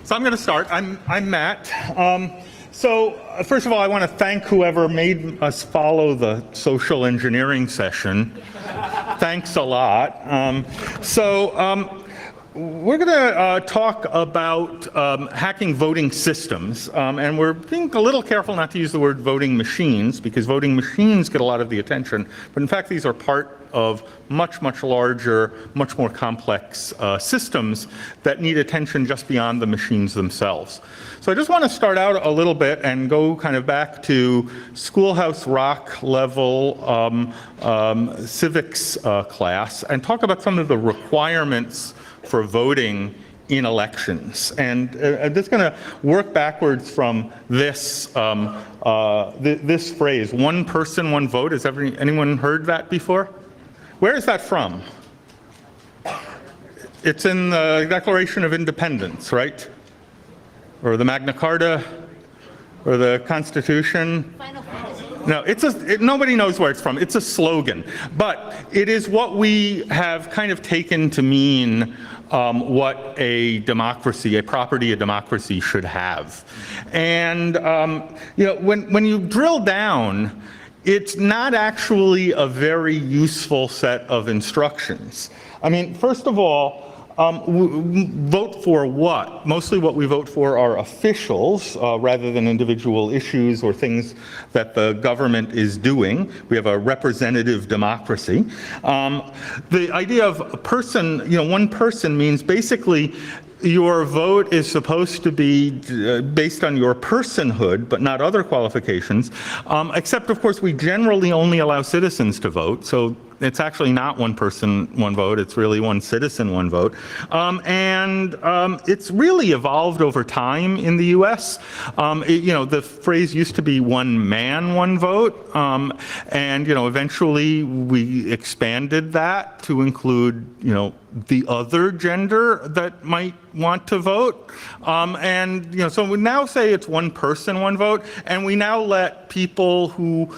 So I'm going to start. I'm Matt. First of all, I want to thank whoever made us follow the social engineering session. Thanks a lot. We're going to talk about hacking voting systems, and we're being a little careful not to use the word voting machines, because voting machines get a lot of the attention, but in fact these are part of much, much larger, much more complex systems that need attention just beyond the machines themselves. So I just want to start out a little bit and go kind of back to Schoolhouse Rock level civics class and talk about some of the requirements for voting in elections. And I'm just going to work backwards from this this phrase, one person, one vote. Has anyone heard that before? Where is that from? It's in the Declaration of Independence, right? Or the Magna Carta, or the Constitution. No, nobody knows where it's from. It's a slogan. But it is what we have kind of taken to mean what a democracy, a property a democracy should have. And when you drill down, it's not actually a very useful set of instructions. I mean, first of all, vote for what? Mostly what we vote for are officials rather than individual issues or things that the government is doing. We have a representative democracy. The idea of a person, one person means basically your vote is supposed to be based on your personhood, but not other qualifications, except, of course, we generally only allow citizens to vote. So it's actually not one person, one vote. It's really one citizen, one vote. It's really evolved over time in the US. The phrase used to be one man, one vote. Eventually we expanded that to include, the other gender that might want to vote. So we now say it's one person, one vote, and we now let people who,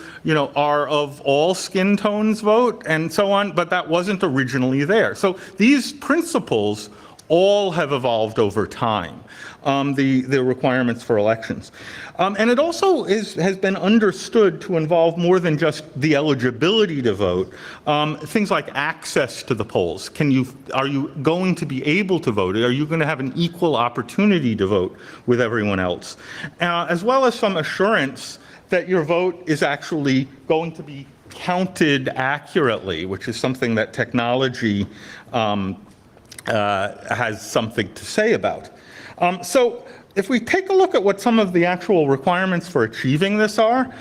are of all skin tones vote and so on, but that wasn't originally there. So these principles all have evolved over time, the requirements for elections. And it also has been understood to involve more than just the eligibility to vote, things like access to the polls. Are you going to be able to vote? Are you going to have an equal opportunity to vote with everyone else? As well as some assurance that your vote is actually going to be counted accurately, which is something that technology has something to say about. So if we take a look at what some of the actual requirements for achieving this are,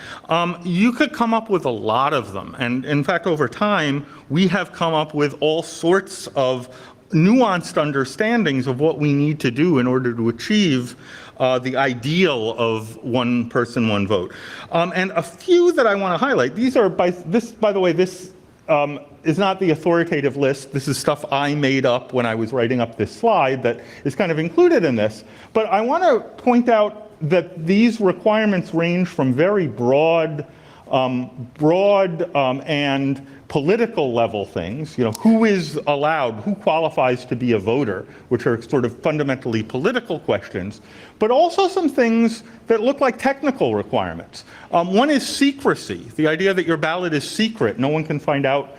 you could come up with a lot of them. And in fact, over time, we have come up with all sorts of nuanced understandings of what we need to do in order to achieve the ideal of one person, one vote. And a few that I want to highlight, these are by the way, this is not the authoritative list. This is stuff I made up when I was writing up this slide that is kind of included in this. But I want to point out that these requirements range from very broad and political level things, who is allowed, who qualifies to be a voter, which are sort of fundamentally political questions, but also some things that look like technical requirements. One is secrecy, the idea that your ballot is secret. No one can find out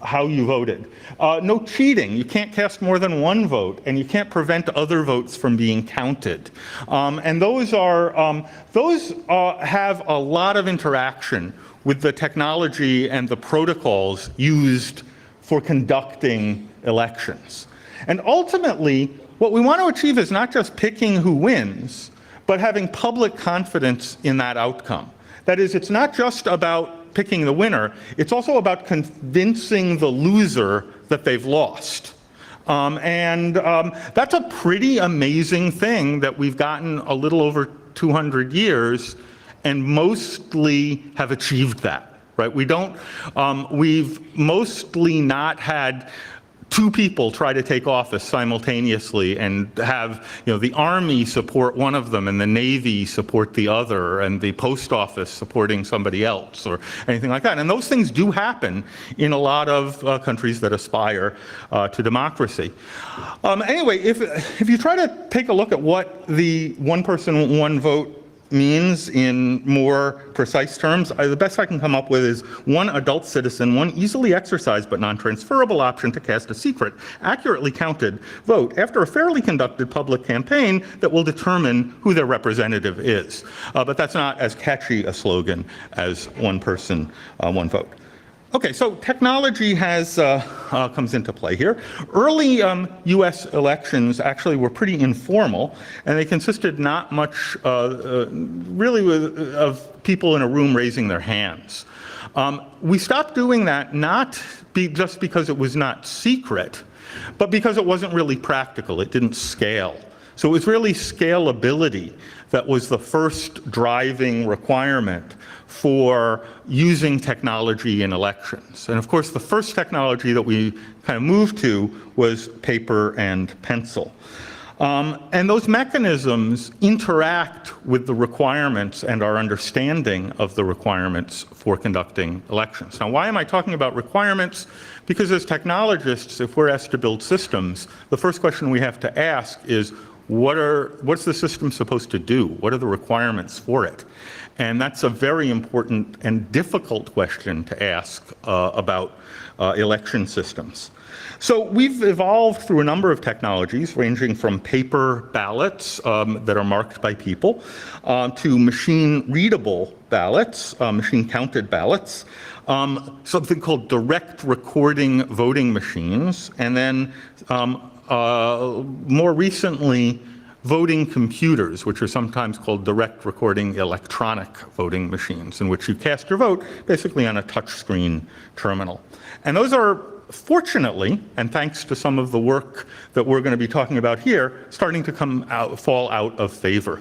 how you voted. No cheating. You can't cast more than one vote, and you can't prevent other votes from being counted. And those have a lot of interaction with the technology and the protocols used for conducting elections. And ultimately, what we want to achieve is not just picking who wins, but having public confidence in that outcome. That is, it's not just about picking the winner, it's also about convincing the loser that they've lost. That's a pretty amazing thing that we've gotten a little over 200 years and mostly have achieved that, right? We've mostly not had two people try to take office simultaneously and have, the Army support one of them and the Navy support the other and the post office supporting somebody else or anything like that. And those things do happen in a lot of countries that aspire to democracy. Anyway, if you try to take a look at what the one person, one vote means in more precise terms, the best I can come up with is one adult citizen, one easily exercised but non-transferable option to cast a secret, accurately counted vote after a fairly conducted public campaign that will determine who their representative is. But that's not as catchy a slogan as one person, one vote. Okay, so technology comes into play here. Early U.S. elections actually were pretty informal, and they consisted not much really of people in a room raising their hands. We stopped doing that not just because it was not secret, but because it wasn't really practical. It didn't scale. So it was really scalability that was the first driving requirement for using technology in elections. And of course, the first technology that we kind of moved to was paper and pencil. And those mechanisms interact with the requirements and our understanding of the requirements for conducting elections. Now, why am I talking about requirements? Because as technologists, if we're asked to build systems, the first question we have to ask is, what's the system supposed to do? What are the requirements for it? And that's a very important and difficult question to ask about election systems. So we've evolved through a number of technologies, ranging from paper ballots that are marked by people, to machine-readable ballots, machine-counted ballots, something called direct recording voting machines, and then more recently, voting computers, which are sometimes called direct recording electronic voting machines, in which you cast your vote basically on a touchscreen terminal. And those are, fortunately, and thanks to some of the work that we're going to be talking about here, starting to fall out of favor.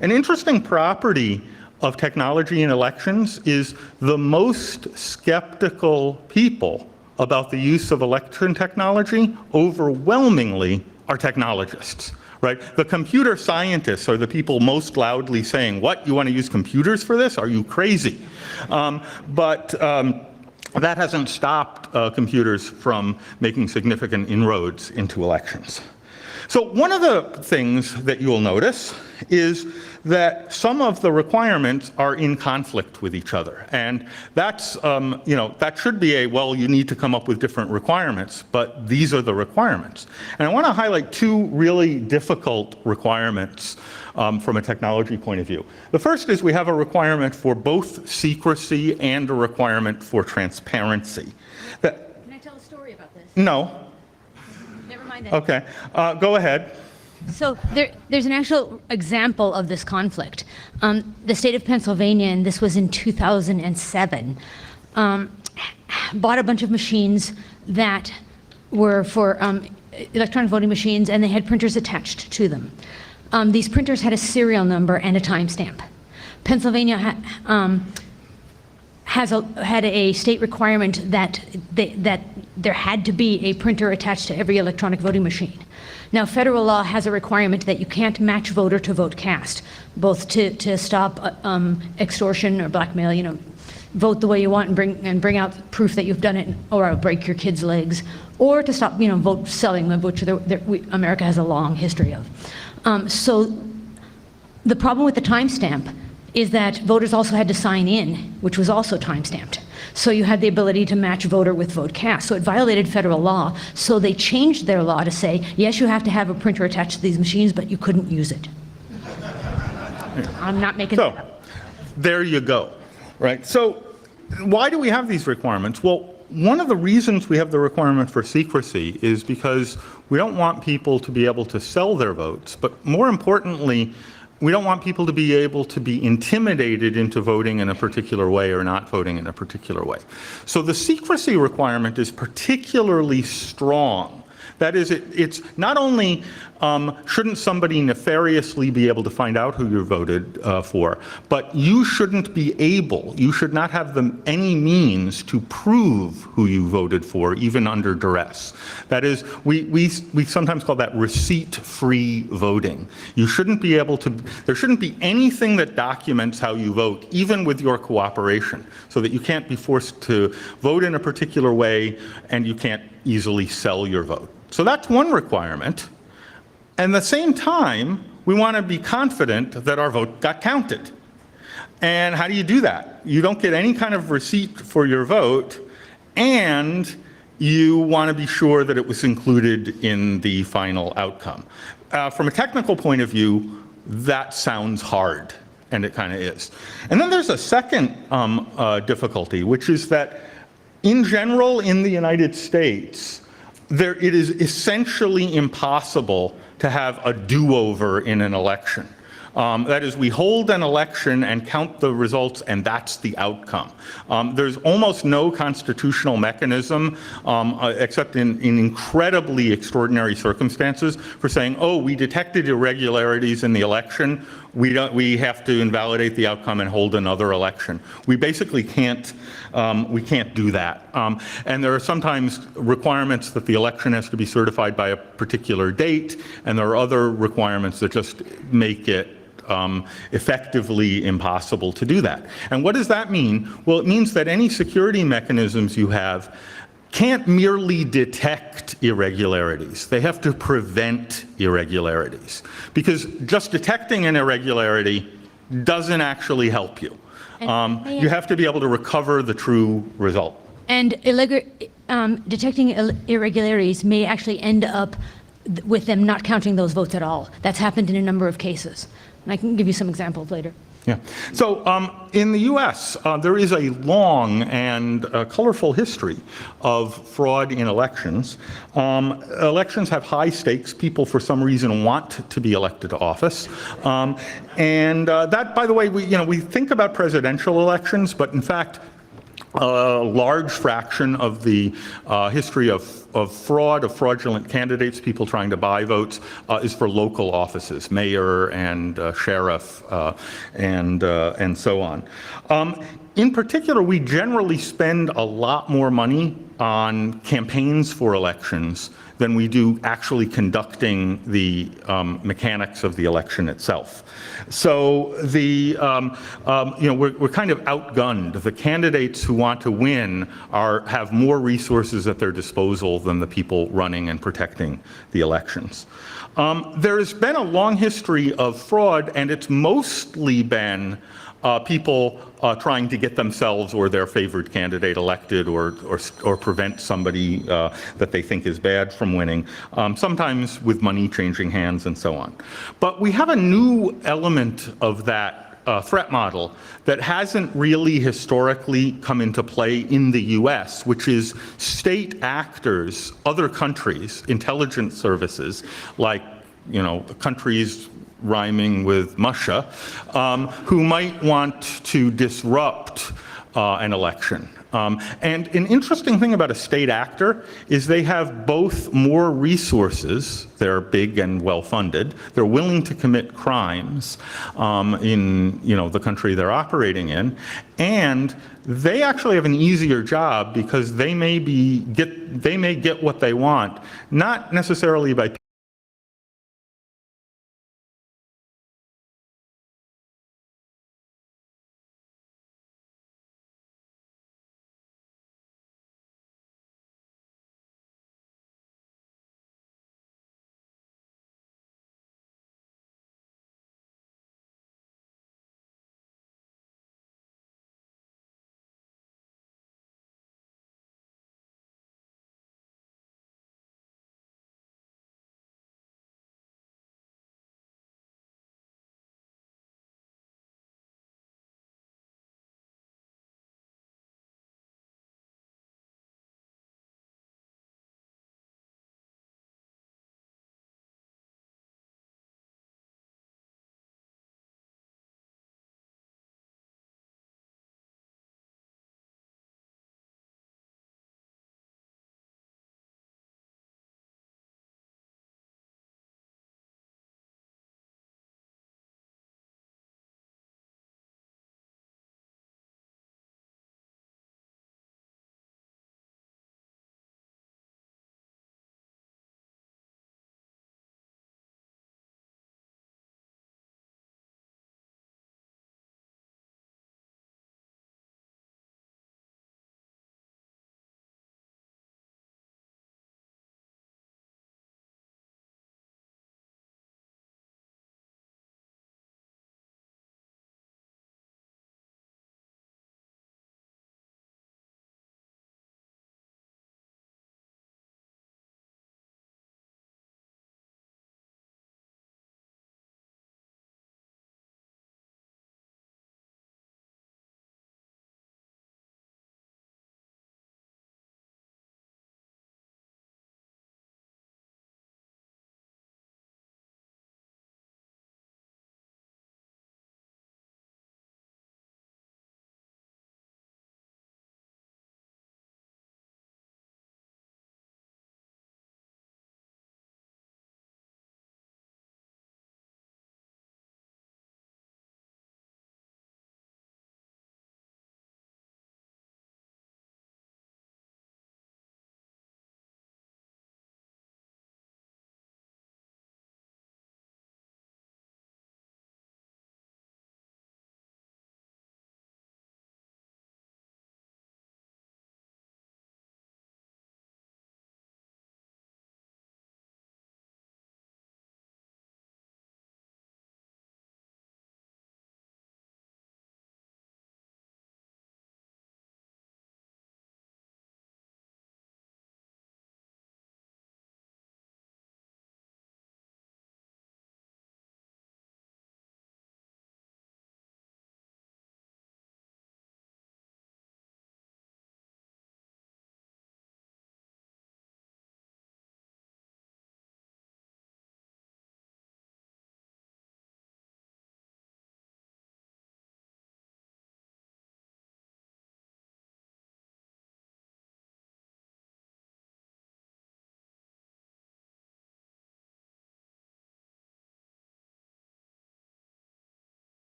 An interesting property of technology in elections is the most skeptical people about the use of election technology overwhelmingly are technologists. Right? The computer scientists are the people most loudly saying, what, you want to use computers for this? Are you crazy? But that hasn't stopped computers from making significant inroads into elections. So one of the things that you will notice is that some of the requirements are in conflict with each other. And that's, that should be well, you need to come up with different requirements, but these are the requirements. And I want to highlight two really difficult requirements from a technology point of view. The first is we have a requirement for both secrecy and a requirement for transparency. Can I tell a story about this? No. Never mind that. Okay. Go ahead. So there's an actual example of this conflict. The state of Pennsylvania, and this was in 2007, bought a bunch of machines that were for electronic voting machines, and they had printers attached to them. These printers had a serial number and a timestamp. Pennsylvania had a state requirement that there had to be a printer attached to every electronic voting machine. Now, federal law has a requirement that you can't match voter to vote cast, both to stop extortion or blackmail, vote the way you want and bring out proof that you've done it, or I'll break your kids' legs, or to stop, vote selling, which America has a long history of. So the problem with the timestamp is that voters also had to sign in, which was also timestamped. So you had the ability to match voter with vote cast. So it violated federal law. So they changed their law to say, yes, you have to have a printer attached to these machines, but you couldn't use it. I'm not making that up. There you go, right? So why do we have these requirements? Well, one of the reasons we have the requirement for secrecy is because we don't want people to be able to sell their votes, but more importantly, we don't want people to be able to be intimidated into voting in a particular way or not voting in a particular way. So the secrecy requirement is particularly strong. That is, it's not only shouldn't somebody nefariously be able to find out who you voted for, but you shouldn't be able, you should not have any means to prove who you voted for, even under duress. That is, we sometimes call that receipt-free voting. You shouldn't be able to, there shouldn't be anything that documents how you vote, even with your cooperation, so that you can't be forced to vote in a particular way and you can't easily sell your vote. So that's one requirement. And at the same time, we want to be confident that our vote got counted. And how do you do that? You don't get any kind of receipt for your vote, and you want to be sure that it was included in the final outcome. From a technical point of view, that sounds hard, and it kind of is. And then there's a second difficulty, which is that in general, in the United States, it is essentially impossible to have a do-over in an election. That is, we hold an election and count the results, and that's the outcome. There's almost no constitutional mechanism, except in incredibly extraordinary circumstances, for saying, oh, we detected irregularities in the election, we have to invalidate the outcome and hold another election. We basically can't do that. And there are sometimes requirements that the election has to be certified by a particular date, and there are other requirements that just make it effectively impossible to do that. And what does that mean? Well, it means that any security mechanisms you have can't merely detect irregularities. They have to prevent irregularities. Because just detecting an irregularity doesn't actually help you. You have to be able to recover the true result. And detecting irregularities may actually end up with them not counting those votes at all. That's happened in a number of cases. And I can give you some examples later. Yeah. So in the US, there is a long and colorful history of fraud in elections. Elections have high stakes. People, for some reason, want to be elected to office. And that, by the way, we think about presidential elections, but in fact, a large fraction of the history of fraud, of fraudulent candidates, people trying to buy votes, is for local offices, mayor and sheriff and so on. In particular, we generally spend a lot more money on campaigns for elections than we do actually conducting the mechanics of the election itself. So we're kind of outgunned. The candidates who want to win have more resources at their disposal than the people running and protecting the elections. There has been a long history of fraud, and it's mostly been people trying to get themselves or their favored candidate elected or prevent somebody that they think is bad from winning, sometimes with money changing hands and so on. But we have a new element of that threat model that hasn't really historically come into play in the US, which is state actors, other countries, intelligence services, like countries rhyming with Musha, who might want to disrupt an election. And an interesting thing about a state actor is they have both more resources, they're big and well-funded, they're willing to commit crimes in the country they're operating in, and they actually have an easier job because they may get what they want, not necessarily by